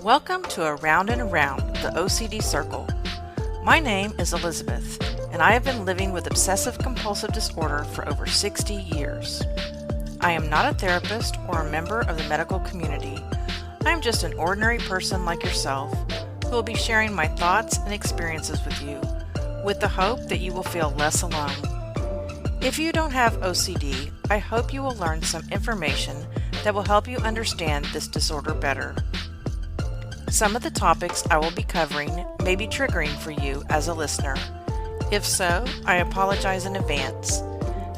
Welcome to Around and Around, the OCD Circle. My name is Elizabeth, and I have been living with obsessive compulsive disorder for over 60 years. I am not a therapist or a member of the medical community. I am just an ordinary person like yourself who will be sharing my thoughts and experiences with you, with the hope that you will feel less alone. If you don't have OCD, I hope you will learn some information that will help you understand this disorder better. Some of the topics I will be covering may be triggering for you as a listener. If so, I apologize in advance.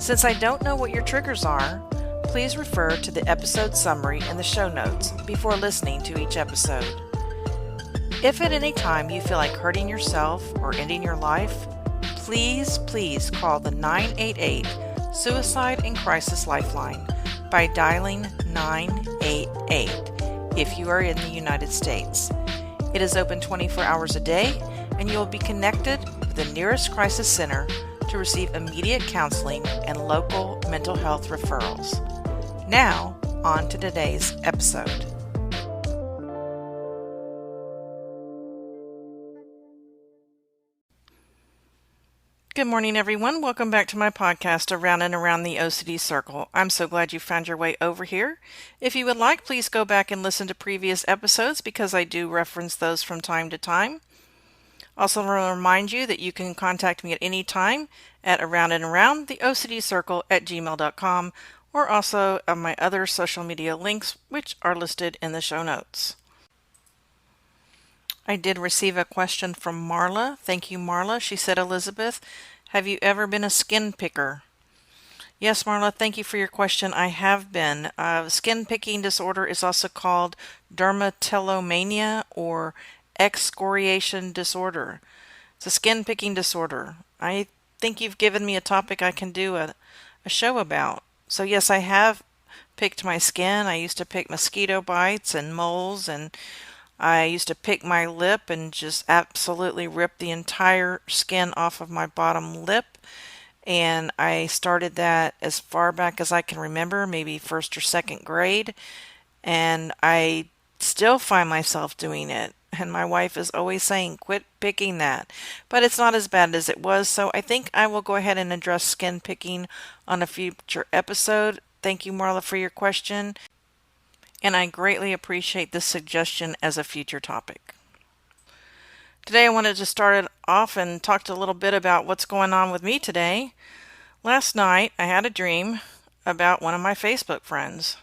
Since I don't know what your triggers are, please refer to the episode summary in the show notes before listening to each episode. If at any time you feel like hurting yourself or ending your life, please call the 988 Suicide and Crisis Lifeline by dialing 988 if you are in the United States. It is open 24 hours a day, and you will be connected with the nearest crisis center to receive immediate counseling and local mental health referrals. Now, on to today's episode. Good morning, everyone. Welcome back to my podcast, Around and Around the OCD Circle. I'm so glad you found your way over here. If you would like, please go back and listen to previous episodes because I do reference those from time to time. Also, I want to remind you that you can contact me at any time at aroundandaroundtheocdcircle@gmail.com or also on my other social media links, which are listed in the show notes. I did receive a question from Marla. Thank you, Marla. She said, Elizabeth, have you ever been a skin picker? Yes, Marla, thank you for your question. I have been. Skin picking disorder is also called dermatillomania or excoriation disorder. It's a skin picking disorder. I think you've given me a topic I can do a show about. So yes, I have picked my skin. I used to pick mosquito bites and moles, and I used to pick my lip and just absolutely rip the entire skin off of my bottom lip. And I started that as far back as I can remember, maybe first or second grade. And I still find myself doing it. And my wife is always saying, quit picking that. But it's not as bad as it was. So I think I will go ahead and address skin picking on a future episode. Thank you, Marla, for your question. And I greatly appreciate this suggestion as a future topic. Today I wanted to start it off and talk a little bit about what's going on with me today. Last night I had a dream about one of my Facebook friends.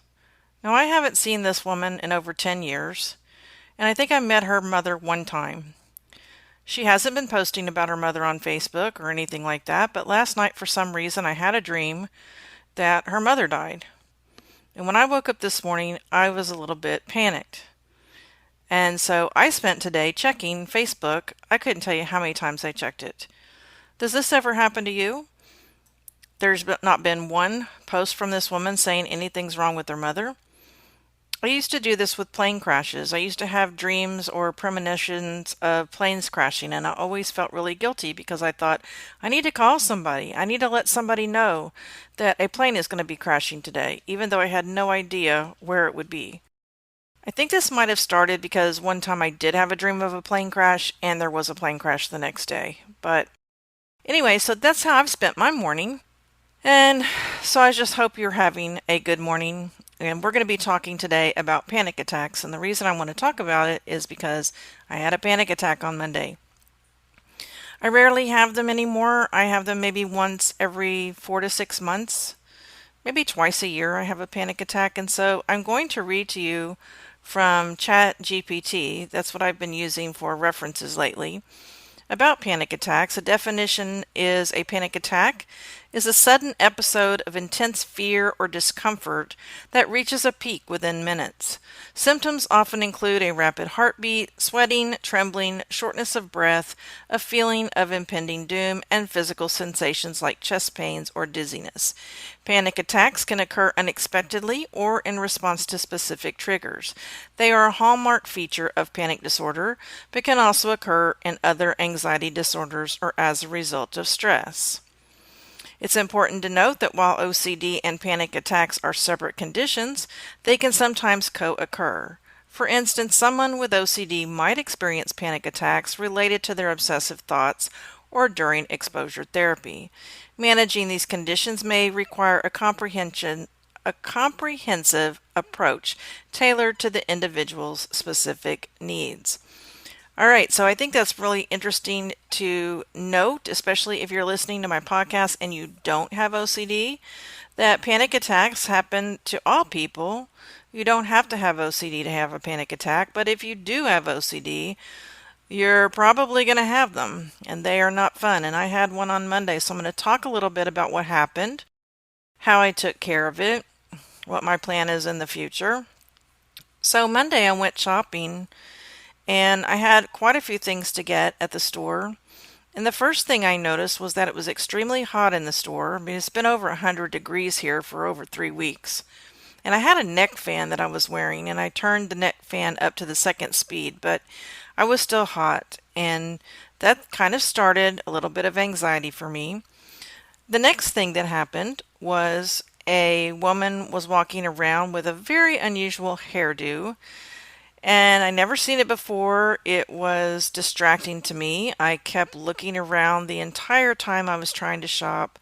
Now I haven't seen this woman in over 10 years, and I think I met her mother one time. She hasn't been posting about her mother on Facebook or anything like that, but last night for some reason I had a dream that her mother died. And when I woke up this morning, I was a little bit panicked. And so I spent today checking Facebook. I couldn't tell you how many times I checked it. Does this ever happen to you? There's not been one post from this woman saying anything's wrong with their mother. I used to do this with plane crashes. I used to have dreams or premonitions of planes crashing, and I always felt really guilty because I thought, I need to call somebody. I need to let somebody know that a plane is going to be crashing today, even though I had no idea where it would be. I think this might have started because one time I did have a dream of a plane crash, and there was a plane crash the next day. But anyway, so that's how I've spent my morning. And so I just hope you're having a good morning. And we're going to be talking today about panic attacks. And the reason I want to talk about it is because I had a panic attack on Monday. I rarely have them anymore. I have them maybe once every 4 to 6 months. Maybe twice a year I have a panic attack. And so I'm going to read to you from ChatGPT. That's what I've been using for references lately. About panic attacks, a definition is a panic attack is a sudden episode of intense fear or discomfort that reaches a peak within minutes. Symptoms often include a rapid heartbeat, sweating, trembling, shortness of breath, a feeling of impending doom, and physical sensations like chest pains or dizziness. Panic attacks can occur unexpectedly or in response to specific triggers. They are a hallmark feature of panic disorder, but can also occur in other anxiety disorders or as a result of stress. It's important to note that while OCD and panic attacks are separate conditions, they can sometimes co-occur. For instance, someone with OCD might experience panic attacks related to their obsessive thoughts or during exposure therapy. Managing these conditions may require a comprehensive approach tailored to the individual's specific needs. All right, so I think that's really interesting to note, especially if you're listening to my podcast and you don't have OCD, that panic attacks happen to all people. You don't have to have OCD to have a panic attack, but if you do have OCD, you're probably going to have them, and they are not fun. And I had one on Monday, so I'm going to talk a little bit about what happened, how I took care of it, what my plan is in the future. So Monday I went shopping, and I had quite a few things to get at the store. And the first thing I noticed was that it was extremely hot in the store. I mean, it's been over 100 degrees here for over 3 weeks. And I had a neck fan that I was wearing, and I turned the neck fan up to the second speed, but I was still hot, and that kind of started a little bit of anxiety for me. The next thing that happened was a woman was walking around with a very unusual hairdo, and I never seen it before. It was distracting to me. I kept looking around the entire time I was trying to shop,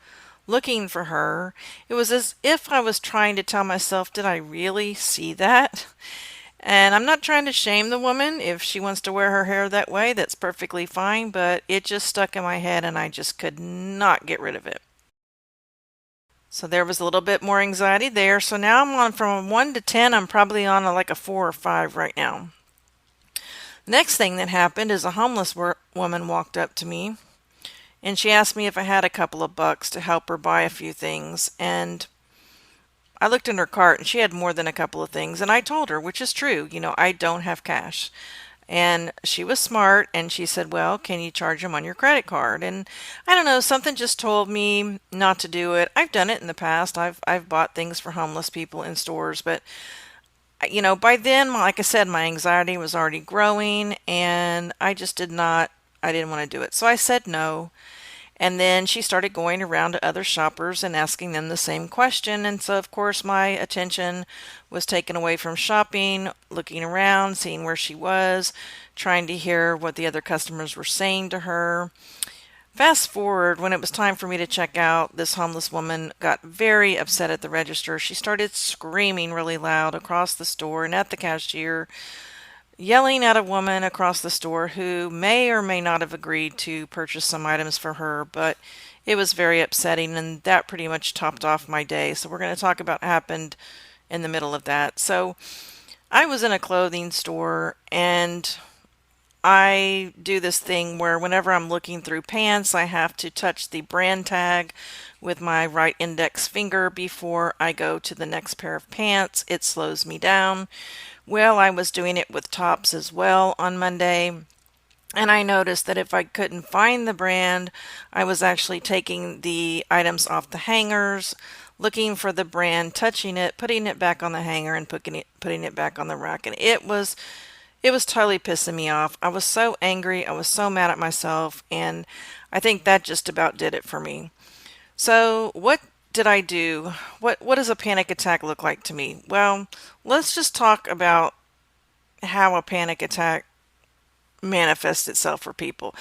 looking for her. It was as if I was trying to tell myself, did I really see that? And I'm not trying to shame the woman. If she wants to wear her hair that way, that's perfectly fine, but it just stuck in my head and I just could not get rid of it. So there was a little bit more anxiety there. So now I'm on from 1 to 10. I'm probably on like a 4 or 5 right now. Next thing that happened is a homeless woman walked up to me, and she asked me if I had a couple of bucks to help her buy a few things. And I looked in her cart and she had more than a couple of things. And I told her, which is true, I don't have cash. And she was smart and she said, well, can you charge them on your credit card? And I don't know, something just told me not to do it. I've done it in the past. I've bought things for homeless people in stores, but by then, like I said, my anxiety was already growing and I didn't want to do it. So I said no. And then she started going around to other shoppers and asking them the same question. And so, of course, my attention was taken away from shopping, looking around, seeing where she was, trying to hear what the other customers were saying to her. Fast forward, when it was time for me to check out, this homeless woman got very upset at the register. She started screaming really loud across the store and at the cashier, yelling at a woman across the store who may or may not have agreed to purchase some items for her, but it was very upsetting, and that pretty much topped off my day. So we're going to talk about what happened in the middle of that. So I was in a clothing store, and I do this thing where whenever I'm looking through pants, I have to touch the brand tag with my right index finger before I go to the next pair of pants. It slows me down. Well, I was doing it with tops as well on Monday, and I noticed that if I couldn't find the brand, I was actually taking the items off the hangers, looking for the brand, touching it, putting it back on the hanger, and putting it back on the rack. And it was totally pissing me off. I was so angry. I was so mad at myself, and I think that just about did it for me. So what did I do? What does a panic attack look like to me? Well, let's just talk about how a panic attack manifests itself for people.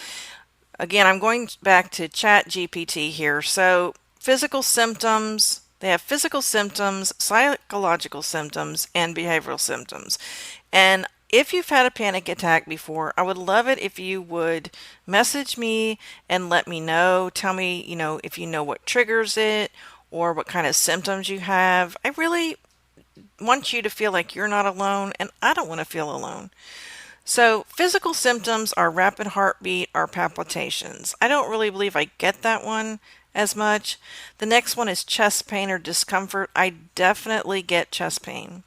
Again, I'm going back to Chat GPT here. So physical symptoms, they have physical symptoms, psychological symptoms, and behavioral symptoms. And if you've had a panic attack before, I would love it if you would message me and let me know. Tell me, if you know what triggers it or what kind of symptoms you have. I really want you to feel like you're not alone, and I don't want to feel alone. So physical symptoms are rapid heartbeat or palpitations. I don't really believe I get that one as much. The next one is chest pain or discomfort. I definitely get chest pain.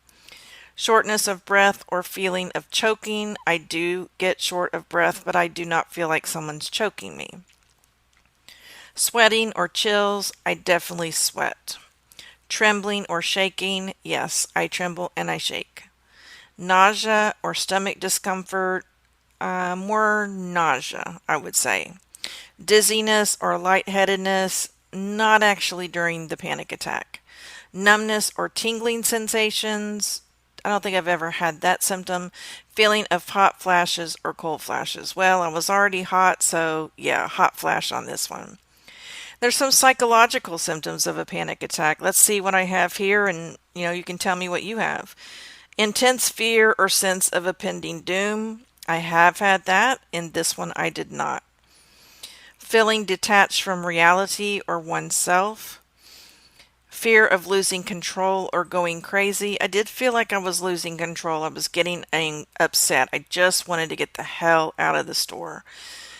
Shortness of breath or feeling of choking. I do get short of breath, but I do not feel like someone's choking me. Sweating or chills. I definitely sweat. Trembling or shaking. Yes, I tremble and I shake. Nausea or stomach discomfort. More nausea, I would say. Dizziness or lightheadedness. Not actually during the panic attack. Numbness or tingling sensations. I don't think I've ever had that symptom. Feeling of hot flashes or cold flashes. Well, I was already hot, so yeah, hot flash on this one. There's some psychological symptoms of a panic attack. Let's see what I have here, and you can tell me what you have. Intense fear or sense of a pending doom. I have had that. In this one, I did not. Feeling detached from reality or oneself. Fear of losing control or going crazy. I did feel like I was losing control. I was getting upset. I just wanted to get the hell out of the store.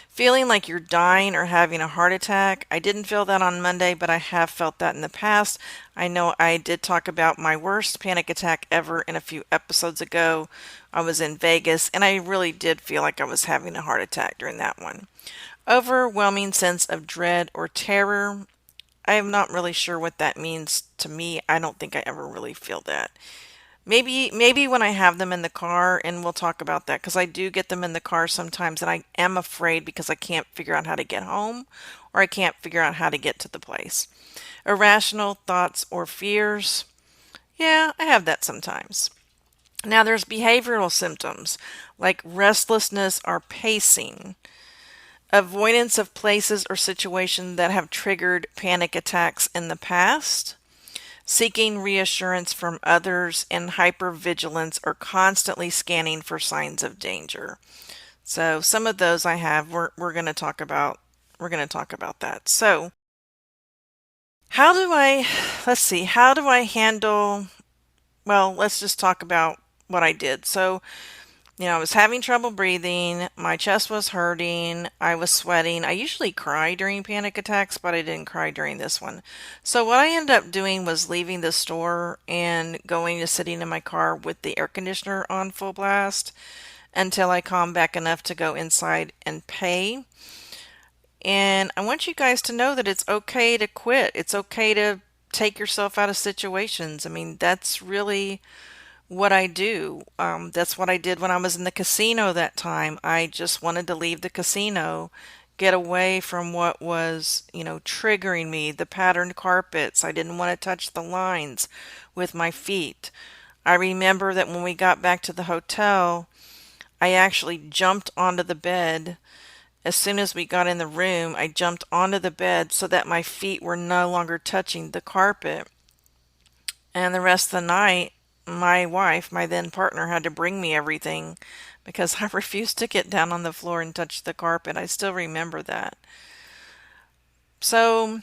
Feeling like you're dying or having a heart attack. I didn't feel that on Monday, but I have felt that in the past. I know I did talk about my worst panic attack ever in a few episodes ago. I was in Vegas, and I really did feel like I was having a heart attack during that one. Overwhelming sense of dread or terror. I am not really sure what that means to me. I don't think I ever really feel that. Maybe when I have them in the car, and we'll talk about that because I do get them in the car sometimes, and I am afraid because I can't figure out how to get home or I can't figure out how to get to the place. Irrational thoughts or fears. Yeah, I have that sometimes. Now there's behavioral symptoms like restlessness or pacing, avoidance of places or situations that have triggered panic attacks in the past, seeking reassurance from others, and hypervigilance or constantly scanning for signs of danger. So some of those I have we're going to talk about that. So, how do I let's see, how do I handle well, let's just talk about what I did. So, I was having trouble breathing, my chest was hurting, I was sweating. I usually cry during panic attacks, but I didn't cry during this one. So what I ended up doing was leaving the store and going to sitting in my car with the air conditioner on full blast until I calmed back enough to go inside and pay. And I want you guys to know that it's okay to quit. It's okay to take yourself out of situations. I mean, that's really what I do. That's what I did when I was in the casino that time. I just wanted to leave the casino, get away from what was, triggering me, the patterned carpets. I didn't want to touch the lines with my feet. I remember that when we got back to the hotel, I actually jumped onto the bed. As soon as we got in the room, I jumped onto the bed so that my feet were no longer touching the carpet. And the rest of the night, my wife, my then partner, had to bring me everything because I refused to get down on the floor and touch the carpet. I still remember that. So,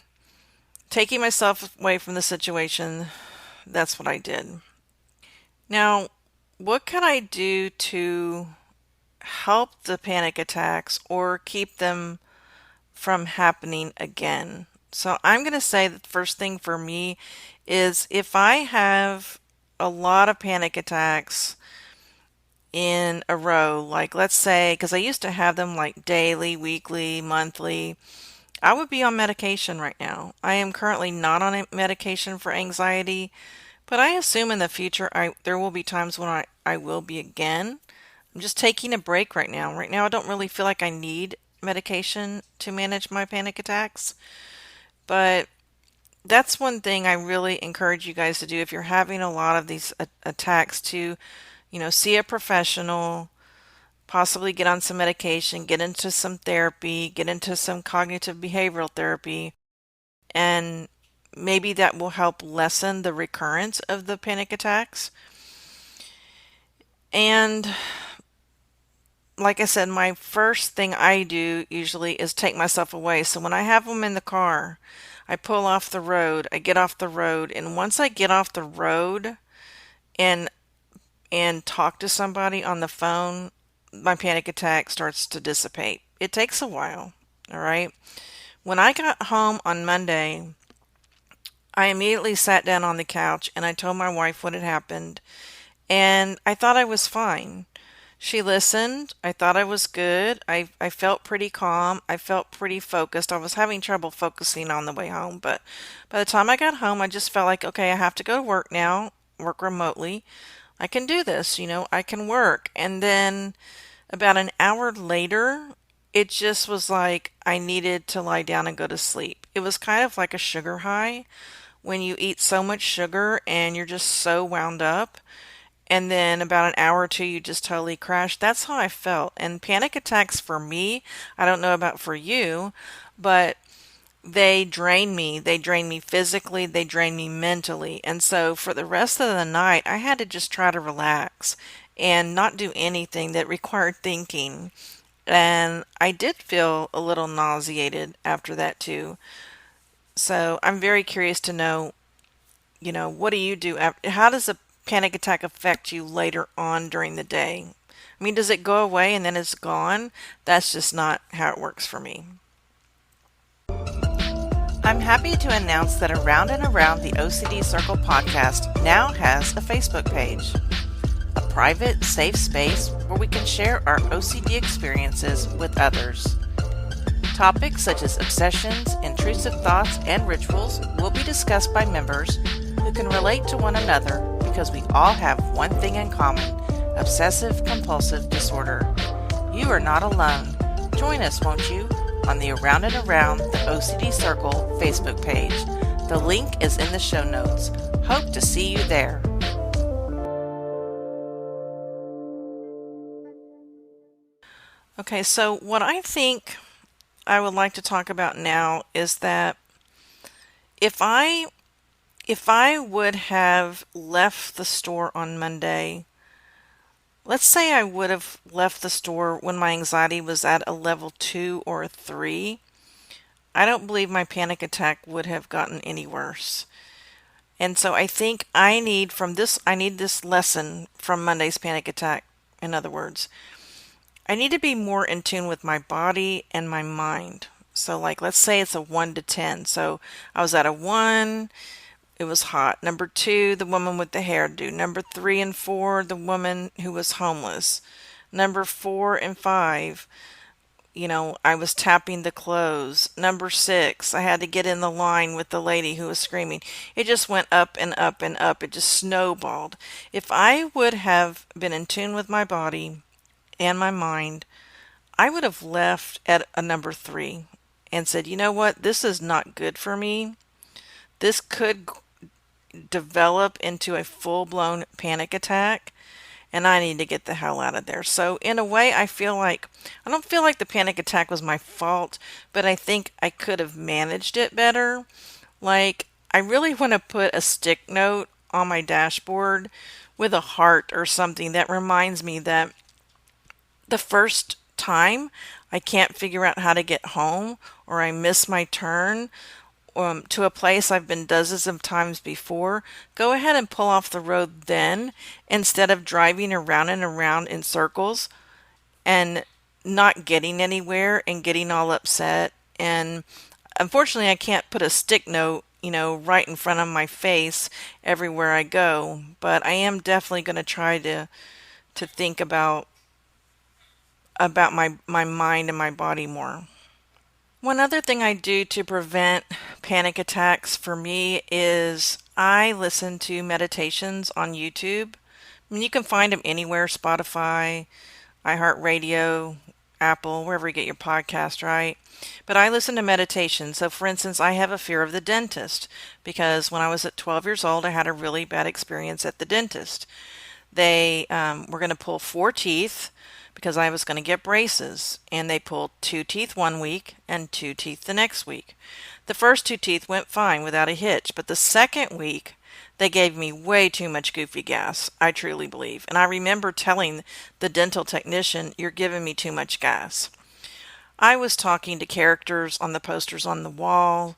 taking myself away from the situation, that's what I did. Now, what can I do to help the panic attacks or keep them from happening again? So, I'm going to say that the first thing for me is if I have a lot of panic attacks in a row, like let's say, because I used to have them like daily, weekly, monthly, I would be on medication right now. I am currently not on a medication for anxiety, but I assume in the future there will be times when I will be again. I'm just taking a break right now. Right now, I don't really feel like I need medication to manage my panic attacks, but that's one thing I really encourage you guys to do if you're having a lot of these attacks to, see a professional, possibly get on some medication, get into some therapy, get into some cognitive behavioral therapy, and maybe that will help lessen the recurrence of the panic attacks. And like I said, my first thing I do usually is take myself away. So when I have them in the car, I pull off the road, I get off the road, and once I get off the road and talk to somebody on the phone, my panic attack starts to dissipate. It takes a while, all right? When I got home on Monday, I immediately sat down on the couch and I told my wife what had happened, and I thought I was fine. She listened. I thought I was good. I felt pretty calm. I felt pretty focused. I was having trouble focusing on the way home, but by the time I got home, I just felt like, okay, I have to go to work now, work remotely. I can do this, I can work. And then about an hour later, it just was like I needed to lie down and go to sleep. It was kind of like a sugar high when you eat so much sugar and you're just so wound up. and then about an hour or two you just totally crash. That's how I felt. And panic attacks for me, I don't know about for you, but they drain me. They drain me physically, they drain me mentally. And so for the rest of the night, I had to just try to relax and not do anything that required thinking. And I did feel a little nauseated after that too. So I'm very curious to know, what do you do? How does a panic attack affect you later on during the day? I mean, does it go away and then it's gone? That's just not how it works for me. I'm happy to announce that Around and Around the OCD Circle podcast now has a Facebook page. A private, safe space where we can share our OCD experiences with others. Topics such as obsessions, intrusive thoughts, and rituals will be discussed by members who can relate to one another because we all have one thing in common: obsessive compulsive disorder. You are not alone. Join us, won't you, on the Around and Around the OCD Circle Facebook page. The link is in the show notes. Hope to see you there. Okay, so what I think I would like to talk about now is that if I would have left the store on Monday, let's say I would have left the store when my anxiety was at a level 2 or a 3, I don't believe my panic attack would have gotten any worse. And so I think I need this lesson from Monday's panic attack. In other words, I need to be more in tune with my body and my mind. So like, let's say it's a 1 to 10. So I was at a 1, it was hot. Number 2, the woman with the hairdo. Number 3 and 4, the woman who was homeless. Number 4 and 5, I was tapping the clothes. Number 6, I had to get in the line with the lady who was screaming. It just went up and up and up. It just snowballed. If I would have been in tune with my body and my mind, I would have left at a number 3 and said, you know what, this is not good for me. This could develop into a full-blown panic attack, and I need to get the hell out of there. So in a way, I don't feel like the panic attack was my fault, but I think I could have managed it better. Like, I really want to put a stick note on my dashboard with a heart or something that reminds me that the first time I can't figure out how to get home, or I miss my turn to a place I've been dozens of times before, go ahead and pull off the road then, instead of driving around and around in circles and not getting anywhere and getting all upset. And unfortunately, I can't put a stick note, right in front of my face everywhere I go, but I am definitely going to try to think about my mind and my body more. One other thing I do to prevent panic attacks for me is I listen to meditations on YouTube. I mean, you can find them anywhere: Spotify, iHeartRadio, Apple, wherever you get your podcast, right? But I listen to meditation. So for instance, I have a fear of the dentist because when I was at 12 years old, I had a really bad experience at the dentist. They were going to pull 4 teeth because I was going to get braces, and they pulled 2 teeth one week and 2 teeth the next week. The first 2 teeth went fine without a hitch, but the second week they gave me way too much goofy gas, I truly believe. And I remember telling the dental technician, "You're giving me too much gas." I was talking to characters on the posters on the wall.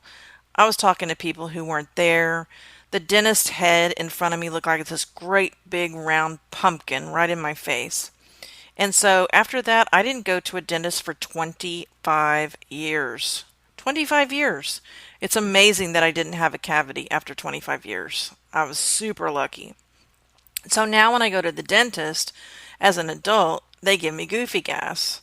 I was talking to people who weren't there. The dentist's head in front of me looked like this great big round pumpkin right in my face. And so after that, I didn't go to a dentist for 25 years. 25 years. It's amazing that I didn't have a cavity after 25 years. I was super lucky. So now when I go to the dentist as an adult, they give me goofy gas.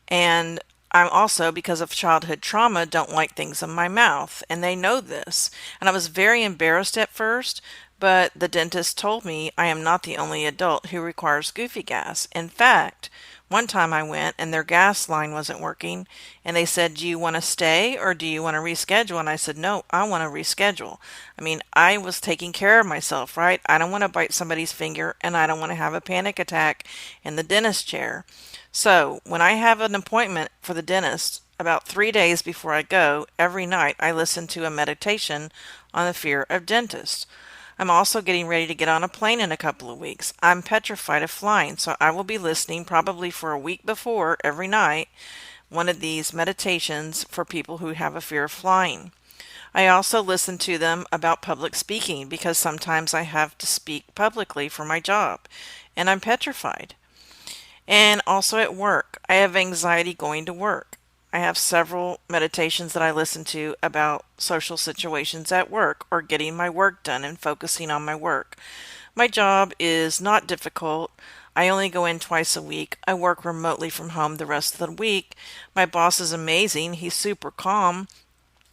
And I'm also, because of childhood trauma, don't like things in my mouth. And they know this. And I was very embarrassed at first, but the dentist told me I am not the only adult who requires goofy gas. In fact, One time I went and their gas line wasn't working, and they said, "Do you want to stay or do you want to reschedule?" And I said, "No, I want to reschedule." I mean, I was taking care of myself, right? I don't want to bite somebody's finger, and I don't want to have a panic attack in the dentist chair. So when I have an appointment for the dentist, about 3 days before I go, every night I listen to a meditation on the fear of dentists. I'm also getting ready to get on a plane in a couple of weeks. I'm petrified of flying, so I will be listening probably for a week before every night one of these meditations for people who have a fear of flying. I also listen to them about public speaking because sometimes I have to speak publicly for my job, and I'm petrified. And also at work, I have anxiety going to work. I have several meditations that I listen to about social situations at work or getting my work done and focusing on my work. My job is not difficult. I only go in twice a week. I work remotely from home the rest of the week. My boss is amazing. He's super calm.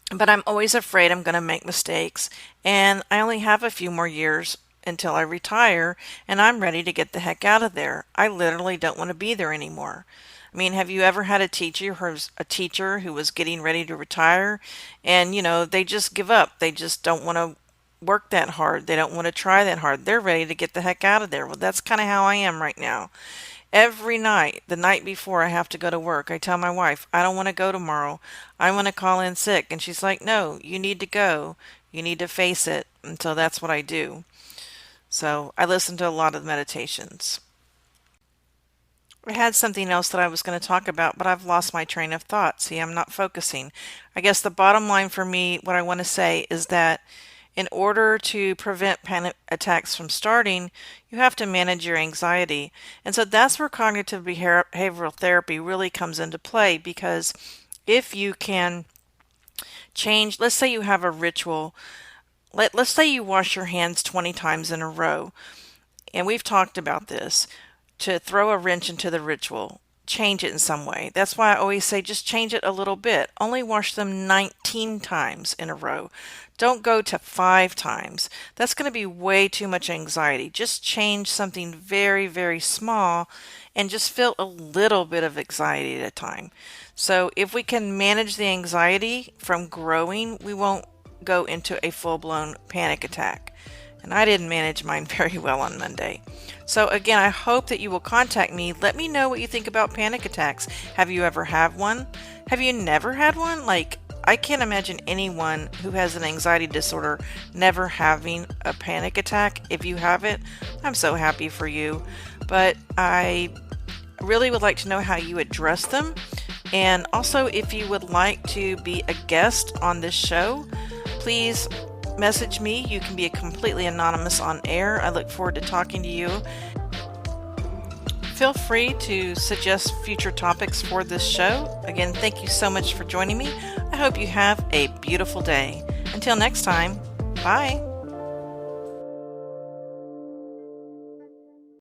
But I'm always afraid I'm going to make mistakes, and I only have a few more years until I retire, and I'm ready to get the heck out of there. I literally don't want to be there anymore. I mean, have you ever had a teacher who was getting ready to retire, and they just give up. They just don't want to work that hard. They don't want to try that hard. They're ready to get the heck out of there. Well, that's kind of how I am right now. Every night, the night before I have to go to work, I tell my wife, I don't want to go tomorrow. I want to call in sick. And she's like, no, you need to go. You need to face it. And so that's what I do. So I listen to a lot of meditations. I had something else that I was going to talk about, but I've lost my train of thought. See, I'm not focusing. I guess the bottom line for me, what I want to say is that in order to prevent panic attacks from starting, you have to manage your anxiety. And so that's where cognitive behavioral therapy really comes into play, because if you can change, let's say you have a ritual, let's say you wash your hands 20 times in a row, and we've talked about this, to throw a wrench into the ritual. Change it in some way. That's why I always say just change it a little bit. Only wash them 19 times in a row. Don't go to 5 times. That's going to be way too much anxiety. Just change something very, very small and just feel a little bit of anxiety at a time. So if we can manage the anxiety from growing, we won't go into a full-blown panic attack. And I didn't manage mine very well on Monday. So again, I hope that you will contact me. Let me know what you think about panic attacks. Have you ever had one? Have you never had one? Like, I can't imagine anyone who has an anxiety disorder never having a panic attack. If you have it, I'm so happy for you. But I really would like to know how you address them. And also, if you would like to be a guest on this show, please message me. You can be completely anonymous on air. I look forward to talking to you. Feel free to suggest future topics for this show. Again, thank you so much for joining me. I hope you have a beautiful day. Until next time, bye.